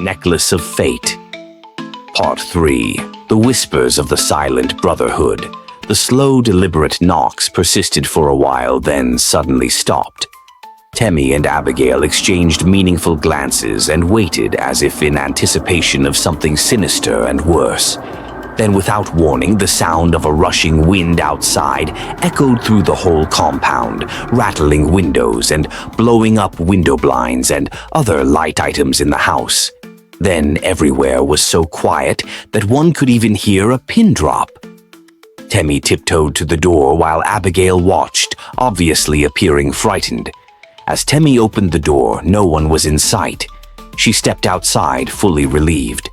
Necklace of Fate. Part 3. The Whispers of the Silent Brotherhood. The slow, deliberate knocks persisted for a while, then suddenly stopped. Temi and Abigail exchanged meaningful glances and waited as if in anticipation of something sinister and worse. Then, without warning, the sound of a rushing wind outside echoed through the whole compound, rattling windows and blowing up window blinds and other light items in the house. Then everywhere was so quiet that one could even hear a pin drop. Temi tiptoed to the door while Abigail watched, obviously appearing frightened. As Temi opened the door, no one was in sight. She stepped outside, fully relieved.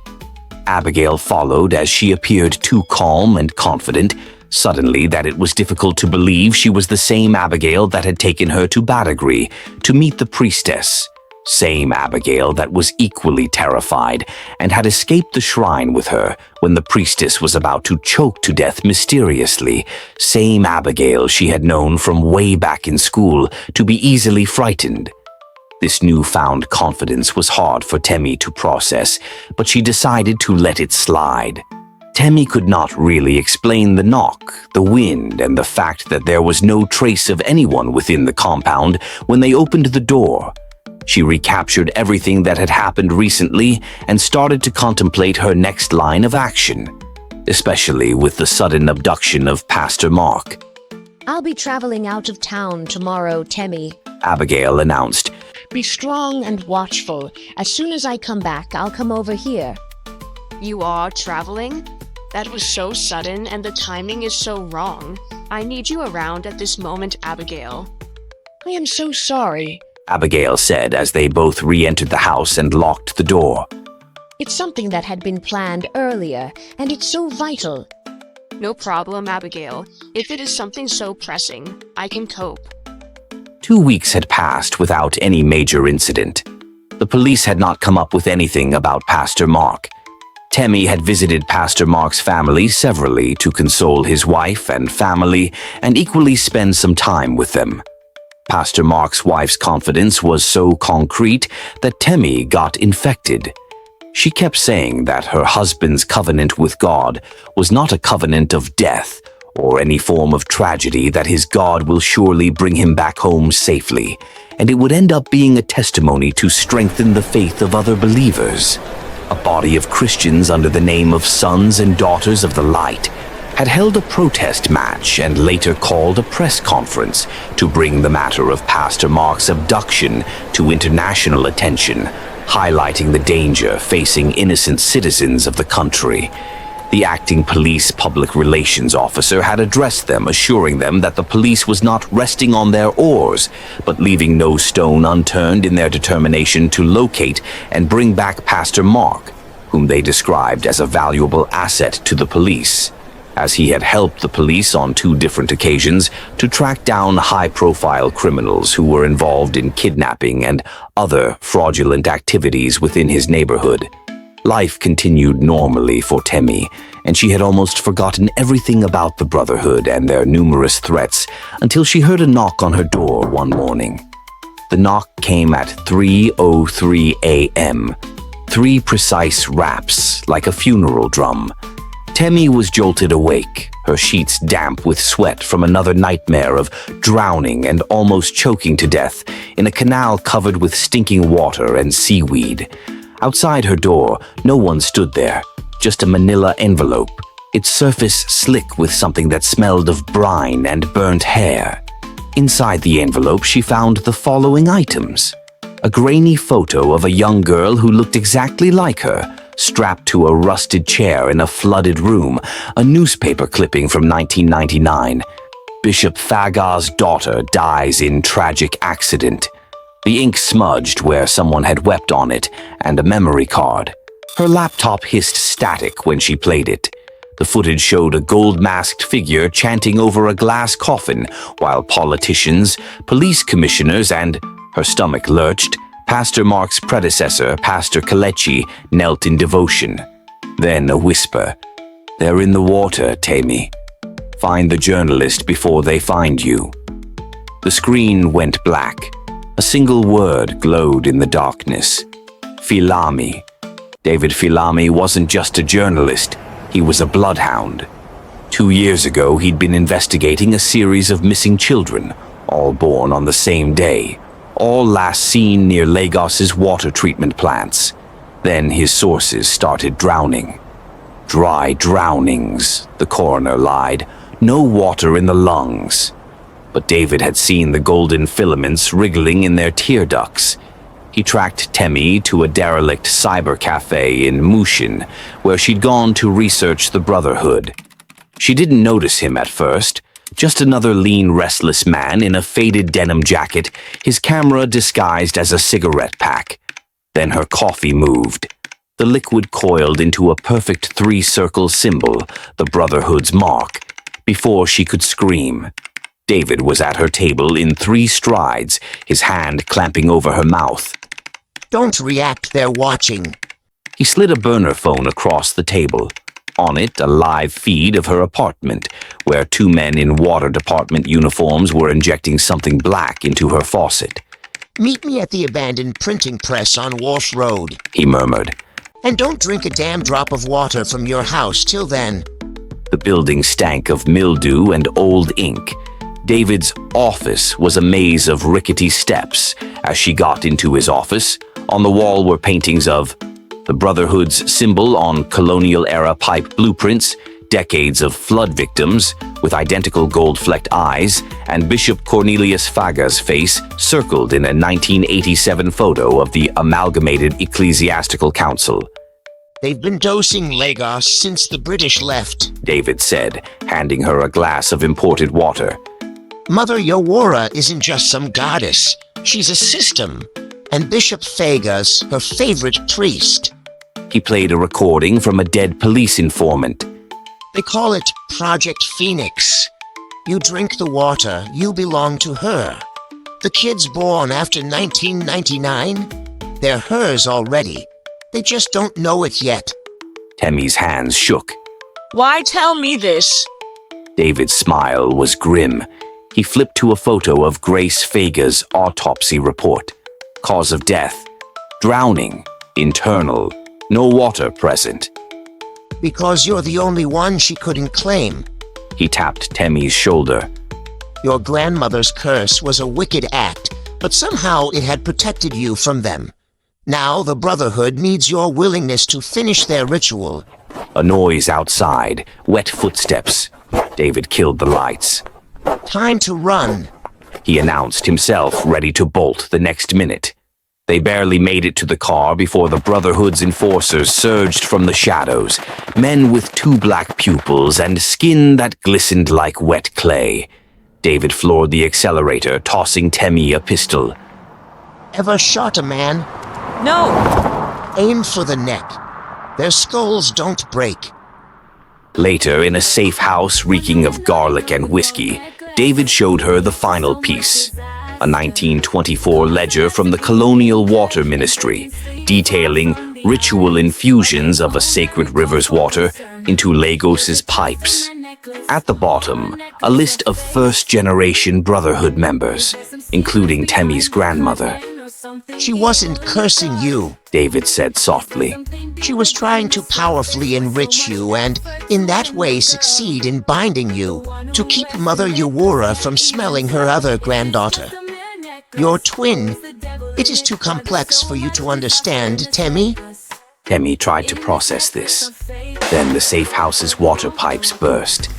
Abigail followed as she appeared too calm and confident, suddenly that it was difficult to believe she was the same Abigail that had taken her to Badagry to meet the priestess. Same Abigail that was equally terrified and had escaped the shrine with her when the priestess was about to choke to death mysteriously. Same Abigail she had known from way back in school to be easily frightened. This newfound confidence was hard for Temi to process, but she decided to let it slide. Temi could not really explain the knock, the wind, and the fact that there was no trace of anyone within the compound when they opened the door. She recaptured everything that had happened recently and started to contemplate her next line of action, especially with the sudden abduction of Pastor Mark. "I'll be traveling out of town tomorrow, Temi," Abigail announced. "Be strong and watchful. As soon as I come back, I'll come over here." "You are traveling? That was so sudden and the timing is so wrong. I need you around at this moment, Abigail." "I am so sorry," Abigail said as they both re-entered the house and locked the door. "It's something that had been planned earlier, and it's so vital." "No problem, Abigail. If it is something so pressing, I can cope." 2 weeks had passed without any major incident. The police had not come up with anything about Pastor Mark. Temi had visited Pastor Mark's family severally to console his wife and family and equally spend some time with them. Pastor Mark's wife's confidence was so concrete that Temi got infected. She kept saying that her husband's covenant with God was not a covenant of death or any form of tragedy, that his God will surely bring him back home safely, and it would end up being a testimony to strengthen the faith of other believers. A body of Christians under the name of Sons and Daughters of the Light had held a protest match and later called a press conference to bring the matter of Pastor Mark's abduction to international attention, highlighting the danger facing innocent citizens of the country. The acting police public relations officer had addressed them, assuring them that the police was not resting on their oars, but leaving no stone unturned in their determination to locate and bring back Pastor Mark, whom they described as a valuable asset to the police, as he had helped the police on 2 different occasions to track down high-profile criminals who were involved in kidnapping and other fraudulent activities within his neighborhood. Life continued normally for Temi, and she had almost forgotten everything about the Brotherhood and their numerous threats until she heard a knock on her door one morning. The knock came at 3:03 a.m., 3 precise raps like a funeral drum. Temi was jolted awake, her sheets damp with sweat from another nightmare of drowning and almost choking to death in a canal covered with stinking water and seaweed. Outside her door, no one stood there, just a manila envelope, its surface slick with something that smelled of brine and burnt hair. Inside the envelope, she found the following items: a grainy photo of a young girl who looked exactly like her, strapped to a rusted chair in a flooded room, a newspaper clipping from 1999. Bishop Fagah's daughter dies in tragic accident. The ink smudged where someone had wept on it, and a memory card. Her laptop hissed static when she played it. The footage showed a gold-masked figure chanting over a glass coffin, while politicians, police commissioners, and, her stomach lurched, Pastor Mark's predecessor, Pastor Kalechi, knelt in devotion. Then a whisper. "They're in the water, Temi. Find the journalist before they find you." The screen went black. A single word glowed in the darkness. Filami. David Filami wasn't just a journalist, he was a bloodhound. 2 years ago, he'd been investigating a series of missing children, all born on the same day, all last seen near Lagos's water treatment plants. Then his sources started drowning. Dry drownings, the coroner lied. No water in the lungs. But David had seen the golden filaments wriggling in their tear ducts. He tracked Temi to a derelict cyber cafe in Mushin, where she'd gone to research the Brotherhood. She didn't notice him at first, just another lean, restless man in a faded denim jacket, his camera disguised as a cigarette pack. Then her coffee moved. The liquid coiled into a perfect three-circle symbol, the Brotherhood's mark. Before she could scream, David was at her table in 3 strides, his hand clamping over her mouth. Don't react, they're watching. He slid a burner phone across the table. On it, a live feed of her apartment, where 2 men in water department uniforms were injecting something black into her faucet. Meet me at the abandoned printing press on Walsh Road. He murmured. And don't drink a damn drop of water from your house till then. The building stank of mildew and old ink. David's office was a maze of rickety steps. As she got into his office, on the wall were paintings of the Brotherhood's symbol on colonial-era pipe blueprints, decades of flood victims with identical gold-flecked eyes, and Bishop Cornelius Fagah's face circled in a 1987 photo of the Amalgamated Ecclesiastical Council. They've been dosing Lagos since the British left, David said, handing her a glass of imported water. Mother Yawurah isn't just some goddess. She's a system. And Bishop Fagah's her favorite priest. He played a recording from a dead police informant. They call it Project Phoenix. You drink the water, you belong to her. The kids born after 1999, they're hers already. They just don't know it yet. Temi's hands shook. Why tell me this? David's smile was grim. He flipped to a photo of Grace Fagah's autopsy report. Cause of death: drowning, internal, no water present. Because you're the only one she couldn't claim. He tapped Temi's shoulder. Your grandmother's curse was a wicked act, but somehow it had protected you from them. Now the Brotherhood needs your willingness to finish their ritual. A noise outside, wet footsteps. David killed the lights. Time to run, he announced, himself ready to bolt the next minute. They barely made it to the car before the Brotherhood's enforcers surged from the shadows, men with 2 black pupils and skin that glistened like wet clay. David floored the accelerator, tossing Temi a pistol. Ever shot a man? No! Aim for the neck. Their skulls don't break. Later, in a safe house reeking of garlic and whiskey, David showed her the final piece. A 1924 ledger from the Colonial Water Ministry, detailing ritual infusions of a sacred river's water into Lagos's pipes. At the bottom, a list of first-generation Brotherhood members, including Temi's grandmother. She wasn't cursing you, David said softly. She was trying to powerfully enrich you and, in that way, succeed in binding you to keep Mother Yawurah from smelling her other granddaughter. Your twin. It is too complex for you to understand, Temi. Temi tried to process this. Then the safe house's water pipes burst.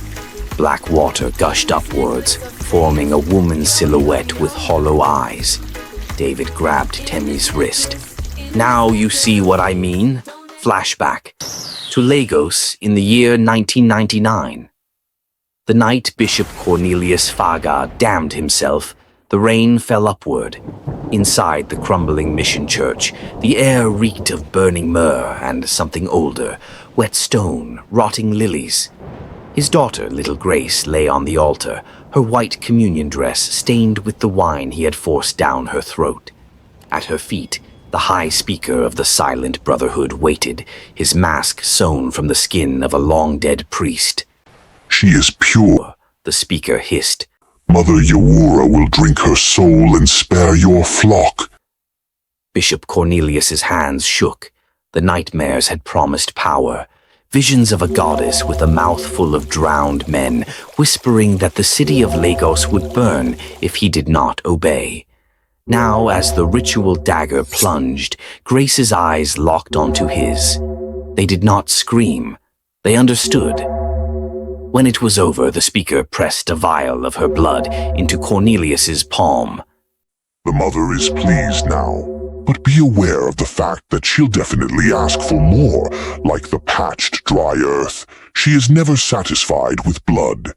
Black water gushed upwards, forming a woman's silhouette with hollow eyes. David grabbed Temi's wrist. Now you see what I mean? Flashback to Lagos in the year 1999. The night Bishop Cornelius Fagah damned himself, the rain fell upward. Inside the crumbling mission church, the air reeked of burning myrrh and something older, wet stone, rotting lilies. His daughter, little Grace, lay on the altar, her white communion dress stained with the wine he had forced down her throat. At her feet, the high speaker of the Silent Brotherhood waited, his mask sewn from the skin of a long-dead priest. She is pure, the speaker hissed. Mother Yawurah will drink her soul and spare your flock. Bishop Cornelius's hands shook. The nightmares had promised power, visions of a goddess with a mouth full of drowned men, whispering that the city of Lagos would burn if he did not obey. Now, as the ritual dagger plunged, Grace's eyes locked onto his. They did not scream. They understood. When it was over, the speaker pressed a vial of her blood into Cornelius's palm. The mother is pleased now, but be aware of the fact that she'll definitely ask for more, like the patched, dry earth. She is never satisfied with blood.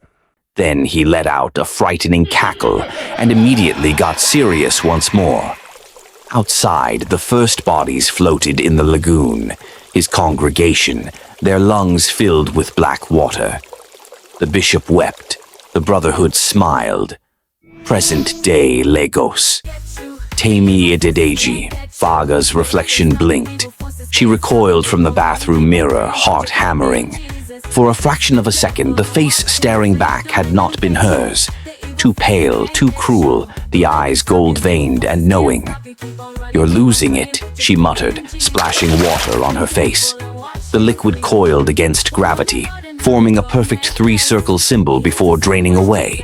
Then he let out a frightening cackle and immediately got serious once more. Outside, the first bodies floated in the lagoon, his congregation, their lungs filled with black water. The bishop wept. The Brotherhood smiled. Present-day Lagos. Temi Adedeji Fagah's reflection blinked. She recoiled from the bathroom mirror, heart hammering. For a fraction of a second, the face staring back had not been hers. Too pale, too cruel, the eyes gold-veined and knowing. "You're losing it," she muttered, splashing water on her face. The liquid coiled against gravity, forming a perfect three-circle symbol before draining away.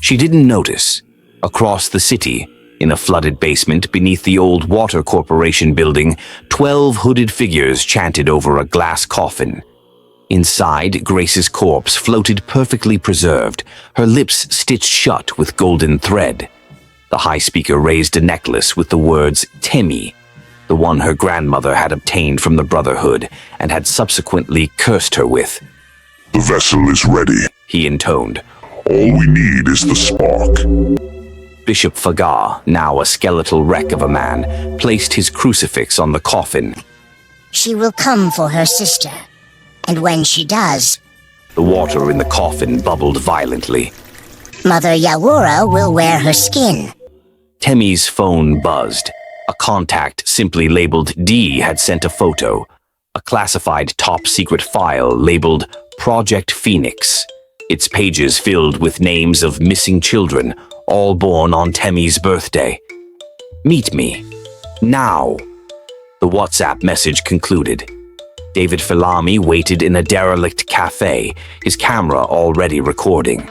She didn't notice. Across the city, in a flooded basement beneath the old Water Corporation building, 12 hooded figures chanted over a glass coffin. Inside, Grace's corpse floated perfectly preserved, her lips stitched shut with golden thread. The high speaker raised a necklace with the words Temi, the one her grandmother had obtained from the Brotherhood and had subsequently cursed her with. The vessel is ready. He intoned. All we need is the spark. Bishop Fagah, now a skeletal wreck of a man, placed his crucifix on the coffin. She will come for her sister, and when she does, The water in the coffin bubbled violently. Mother Yawurah will wear her skin. Temi's phone buzzed. A contact simply labeled D had sent a photo. A classified top-secret file labeled Project Phoenix. Its pages filled with names of missing children, all born on Temi's birthday. "Meet me. Now." The WhatsApp message concluded. David Filami waited in a derelict cafe, his camera already recording.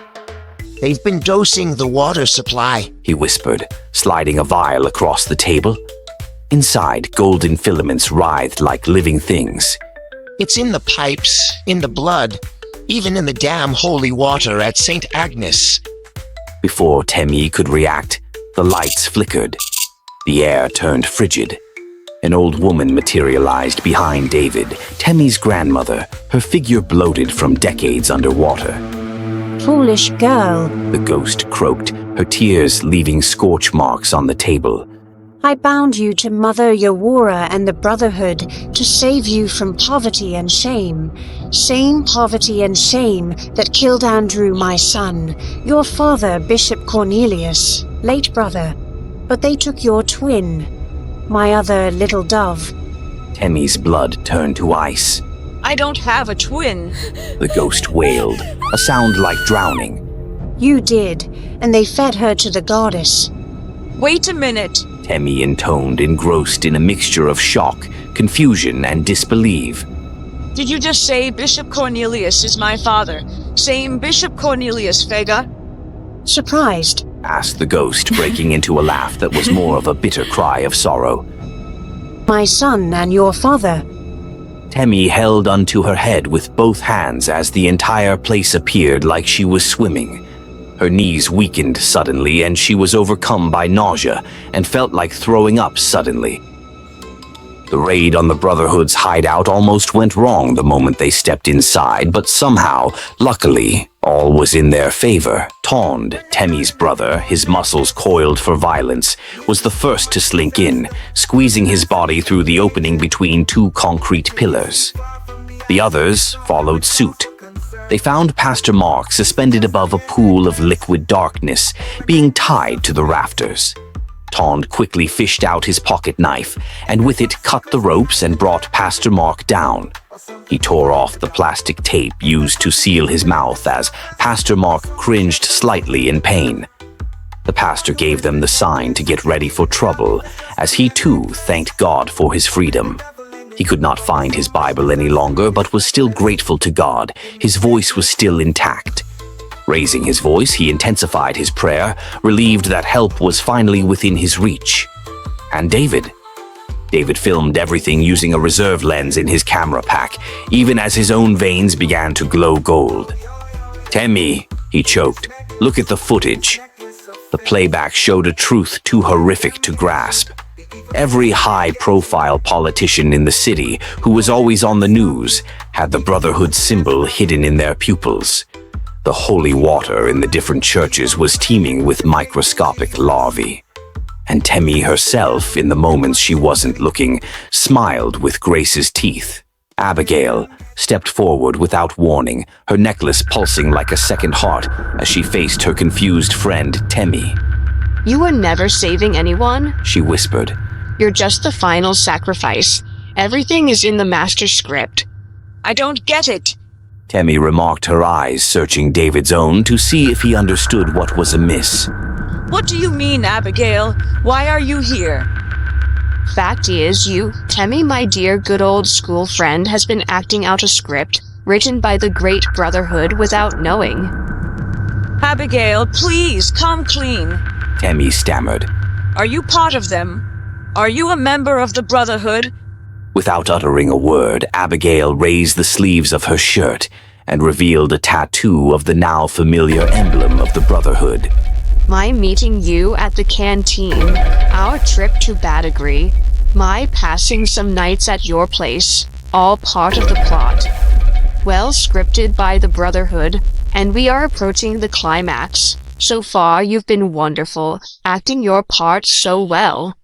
They've been dosing the water supply, He whispered, sliding a vial across the table. Inside, golden filaments writhed like living things. It's in the pipes, in the blood, even in the damn holy water at St. Agnes. Before Temi could react, the lights flickered. The air turned frigid. An old woman materialized behind David, Temi's grandmother, her figure bloated from decades underwater. Foolish girl, The ghost croaked, her tears leaving scorch marks on the table. I bound you to Mother Yawurah and the Brotherhood to save you from poverty and shame. Same poverty and shame that killed Andrew, my son, your father, Bishop Cornelius, late brother. But they took your twin, my other little dove. Temi's blood turned to ice. I don't have a twin. The ghost wailed, a sound like drowning. You did, and they fed her to the goddess. Wait a minute. Temi intoned, engrossed in a mixture of shock, confusion, and disbelief. Did you just say Bishop Cornelius is my father? Same Bishop Cornelius Fagah? Surprised. Asked the ghost, breaking into a laugh that was more of a bitter cry of sorrow. My son and your father. Temi held onto her head with both hands as the entire place appeared like she was swimming. Her knees weakened suddenly and she was overcome by nausea and felt like throwing up suddenly. The raid on the Brotherhood's hideout almost went wrong the moment they stepped inside, but somehow, luckily, all was in their favor. Tond, Temi's brother, his muscles coiled for violence, was the first to slink in, squeezing his body through the opening between two concrete pillars. The others followed suit. They found Pastor Mark suspended above a pool of liquid darkness, being tied to the rafters. Tond quickly fished out his pocket knife, and with it cut the ropes and brought Pastor Mark down. He tore off the plastic tape used to seal his mouth as Pastor Mark cringed slightly in pain. The pastor gave them the sign to get ready for trouble, as he too thanked God for his freedom. He could not find his Bible any longer, but was still grateful to God. His voice was still intact. Raising his voice, he intensified his prayer, relieved that help was finally within his reach. And David filmed everything using a reserve lens in his camera pack, even as his own veins began to glow gold. "Temi," he choked, "look at the footage." The playback showed a truth too horrific to grasp. Every high-profile politician in the city, who was always on the news, had the Brotherhood symbol hidden in their pupils. The holy water in the different churches was teeming with microscopic larvae. And Temi herself, in the moments she wasn't looking, smiled with Grace's teeth. Abigail stepped forward without warning, her necklace pulsing like a second heart as she faced her confused friend, Temi. You were never saving anyone? She whispered. You're just the final sacrifice. Everything is in the master script. I don't get it. Temi remarked, her eyes searching David's own to see if he understood what was amiss. What do you mean, Abigail? Why are you here? Fact is, Temi, my dear good old school friend, has been acting out a script written by the Great Brotherhood without knowing. Abigail, please, come clean. Temi stammered. Are you part of them? Are you a member of the Brotherhood? Without uttering a word, Abigail raised the sleeves of her shirt and revealed a tattoo of the now familiar emblem of the Brotherhood. My meeting you at the canteen, our trip to Badagry, my passing some nights at your place, all part of the plot. Well scripted by the Brotherhood, and we are approaching the climax. So far, you've been wonderful, acting your part so well.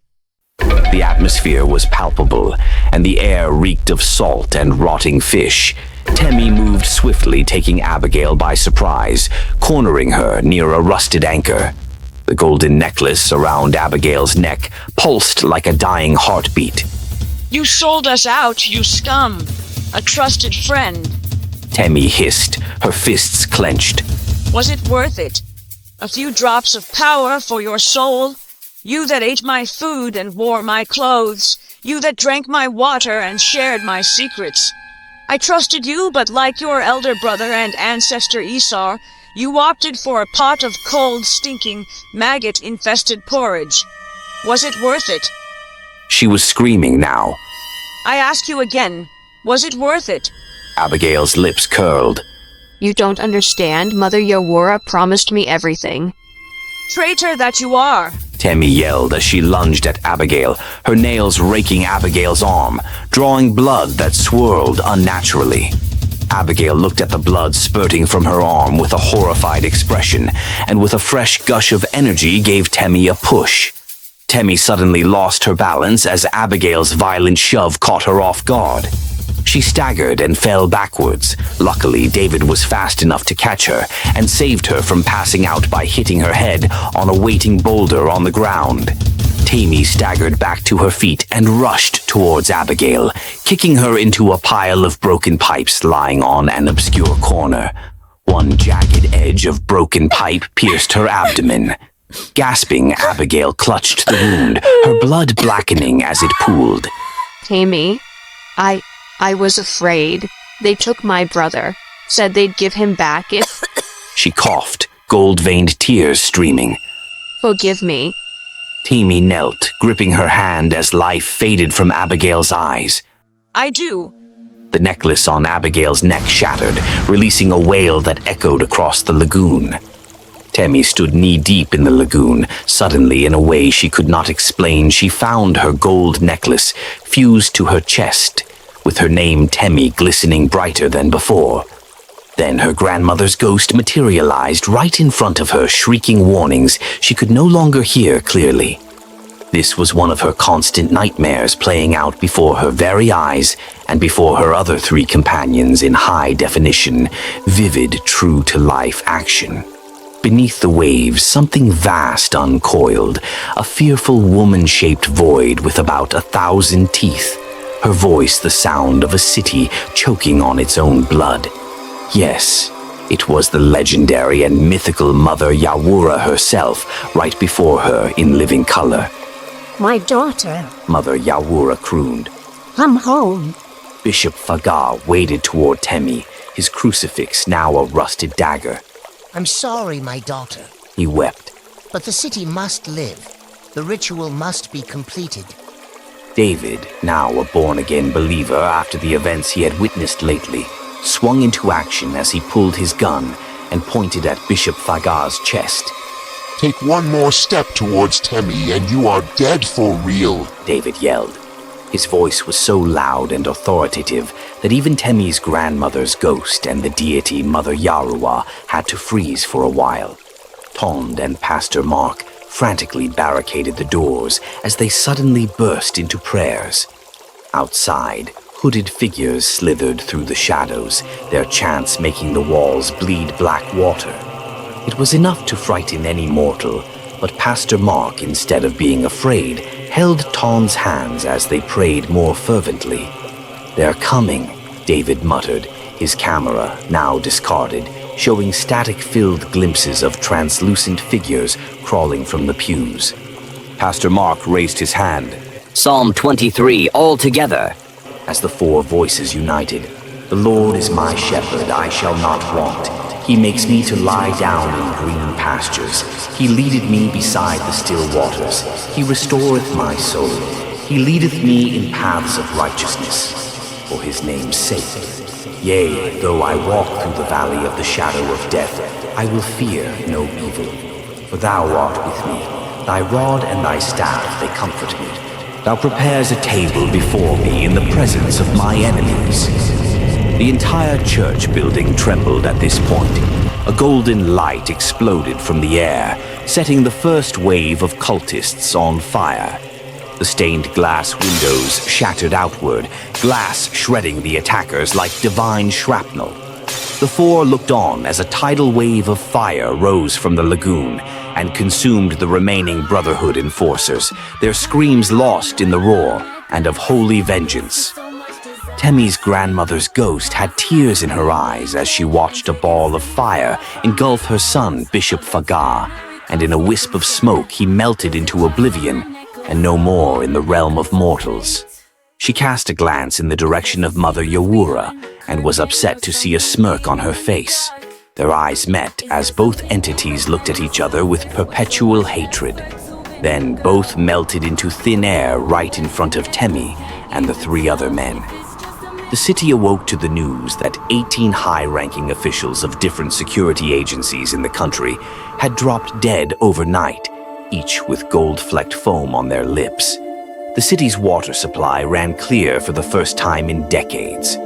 The atmosphere was palpable, and the air reeked of salt and rotting fish. Temi moved swiftly, taking Abigail by surprise, cornering her near a rusted anchor. The golden necklace around Abigail's neck pulsed like a dying heartbeat. You sold us out, you scum. A trusted friend. Temi hissed, her fists clenched. Was it worth it? A few drops of power for your soul? You that ate my food and wore my clothes. You that drank my water and shared my secrets. I trusted you, but like your elder brother and ancestor Esau, you opted for a pot of cold, stinking, maggot-infested porridge. Was it worth it? She was screaming now. I ask you again, was it worth it? Abigail's lips curled. You don't understand. Mother Yawurah promised me everything. Traitor that you are! Temi yelled as she lunged at Abigail, her nails raking Abigail's arm, drawing blood that swirled unnaturally. Abigail looked at the blood spurting from her arm with a horrified expression, and with a fresh gush of energy gave Temi a push. Temi suddenly lost her balance as Abigail's violent shove caught her off guard. She staggered and fell backwards. Luckily, David was fast enough to catch her and saved her from passing out by hitting her head on a waiting boulder on the ground. Temi staggered back to her feet and rushed towards Abigail, kicking her into a pile of broken pipes lying on an obscure corner. One jagged edge of broken pipe pierced her abdomen. Gasping, Abigail clutched the wound, her blood blackening as it pooled. Temi, I was afraid. They took my brother. Said they'd give him back if... She coughed, gold-veined tears streaming. Forgive me. Temi knelt, gripping her hand as life faded from Abigail's eyes. I do. The necklace on Abigail's neck shattered, releasing a wail that echoed across the lagoon. Temi stood knee-deep in the lagoon. Suddenly, in a way she could not explain, she found her gold necklace fused to her chest, with her name Temi glistening brighter than before. Then her grandmother's ghost materialized right in front of her, shrieking warnings she could no longer hear clearly. This was one of her constant nightmares playing out before her very eyes and before her other three companions in high definition, vivid, true-to-life action. Beneath the waves, something vast uncoiled, a fearful woman-shaped void with about 1,000 teeth. Her voice the sound of a city choking on its own blood. Yes, it was the legendary and mythical Mother Yawurah herself, right before her in living color. My daughter. Mother Yawurah crooned. I'm home. Bishop Fagah waded toward Temi, his crucifix now a rusted dagger. I'm sorry, my daughter, He wept. but the city must live. The ritual must be completed. David, now a born-again believer after the events he had witnessed lately, swung into action as he pulled his gun and pointed at Bishop Fagah's chest. Take one more step towards Temi and you are dead for real. David yelled. His voice was so loud and authoritative that even Temi's grandmother's ghost and the deity Mother Yawurah had to freeze for a while. Tond and Pastor Mark frantically barricaded the doors as they suddenly burst into prayers. Outside, hooded figures slithered through the shadows, their chants making the walls bleed black water. It was enough to frighten any mortal, but Pastor Mark, instead of being afraid, held Tond's hands as they prayed more fervently. "They're coming," David muttered, his camera, now discarded, showing static-filled glimpses of translucent figures crawling from the pews. Pastor Mark raised his hand. Psalm 23, all together. As the four voices united, "The Lord is my shepherd, I shall not want. He makes me to lie down in green pastures. He leadeth me beside the still waters. He restoreth my soul. He leadeth me in paths of righteousness, for his name's sake. Yea, though I walk through the valley of the shadow of death, I will fear no evil. For thou art with me. Thy rod and thy staff, they comfort me. Thou prepares a table before me in the presence of my enemies." The entire church building trembled at this point. A golden light exploded from the air, setting the first wave of cultists on fire. The stained glass windows shattered outward, glass shredding the attackers like divine shrapnel. The four looked on as a tidal wave of fire rose from the lagoon and consumed the remaining Brotherhood enforcers, their screams lost in the roar and of holy vengeance. Temi's grandmother's ghost had tears in her eyes as she watched a ball of fire engulf her son, Bishop Fagah, and in a wisp of smoke he melted into oblivion and no more in the realm of mortals. She cast a glance in the direction of Mother Yawurah and was upset to see a smirk on her face. Their eyes met as both entities looked at each other with perpetual hatred. Then both melted into thin air right in front of Temi and the three other men. The city awoke to the news that 18 high-ranking officials of different security agencies in the country had dropped dead overnight, each with gold-flecked foam on their lips. The city's water supply ran clear for the first time in decades.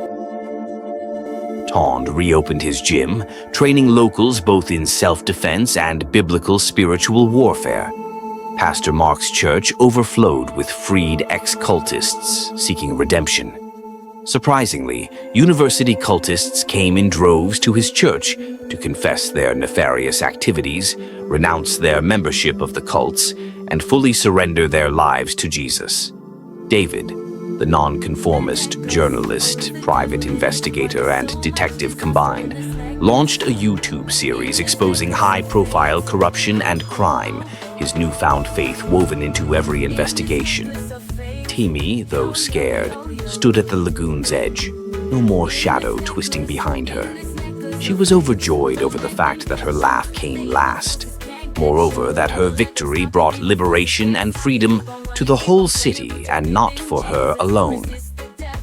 Tond reopened his gym, training locals both in self-defense and biblical spiritual warfare. Pastor Mark's church overflowed with freed ex-cultists seeking redemption. Surprisingly, university cultists came in droves to his church to confess their nefarious activities, renounce their membership of the cults, and fully surrender their lives to Jesus. David, the nonconformist journalist, private investigator, and detective combined, launched a YouTube series exposing high-profile corruption and crime, his newfound faith woven into every investigation. Temi, though scared, stood at the lagoon's edge, no more shadow twisting behind her. She was overjoyed over the fact that her laugh came last. Moreover, that her victory brought liberation and freedom to the whole city and not for her alone.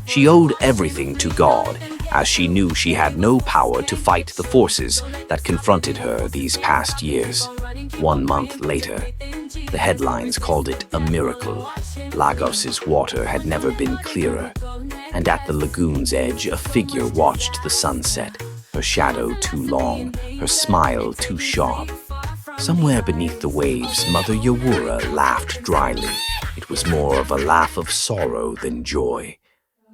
She owed everything to God, as she knew she had no power to fight the forces that confronted her these past years. 1 month later, the headlines called it a miracle. Lagos's water had never been clearer, and at the lagoon's edge a figure watched the sunset, her shadow too long, her smile too sharp. Somewhere beneath the waves, Mother Yawurah laughed dryly. It was more of a laugh of sorrow than joy.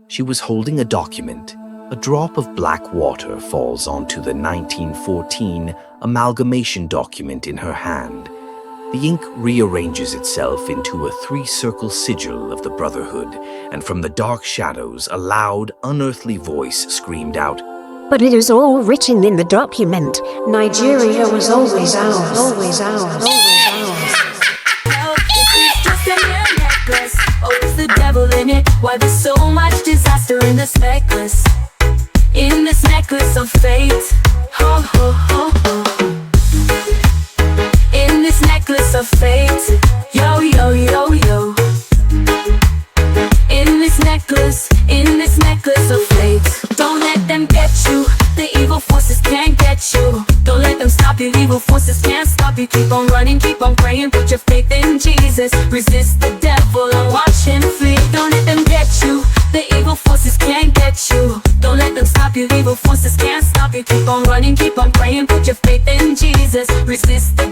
She was holding a document. A drop of black water falls onto the 1914 amalgamation document in her hand. The ink rearranges itself into a 3-circle sigil of the Brotherhood, and from the dark shadows, a loud, unearthly voice screamed out, But it is all written in the document. Nigeria was always ours, always ours, always ours. It's just a mere necklace. Oh, it's the devil in it. Why there's so much disaster in this necklace? In this necklace of fate. Ho ho ho ho. In this necklace of fate. Yo yo yo yo. In this necklace of fate. Don't let them get you. The evil forces can't get you. Don't let them stop you. Evil forces can't stop you. Keep on running, keep on praying. Put your faith in Jesus. Resist the devil and watch him flee. Don't let them get you. The evil forces can't get you. Don't let them stop you. Evil forces can't stop you. Keep on running, keep on praying. Put your faith in Jesus. Resist the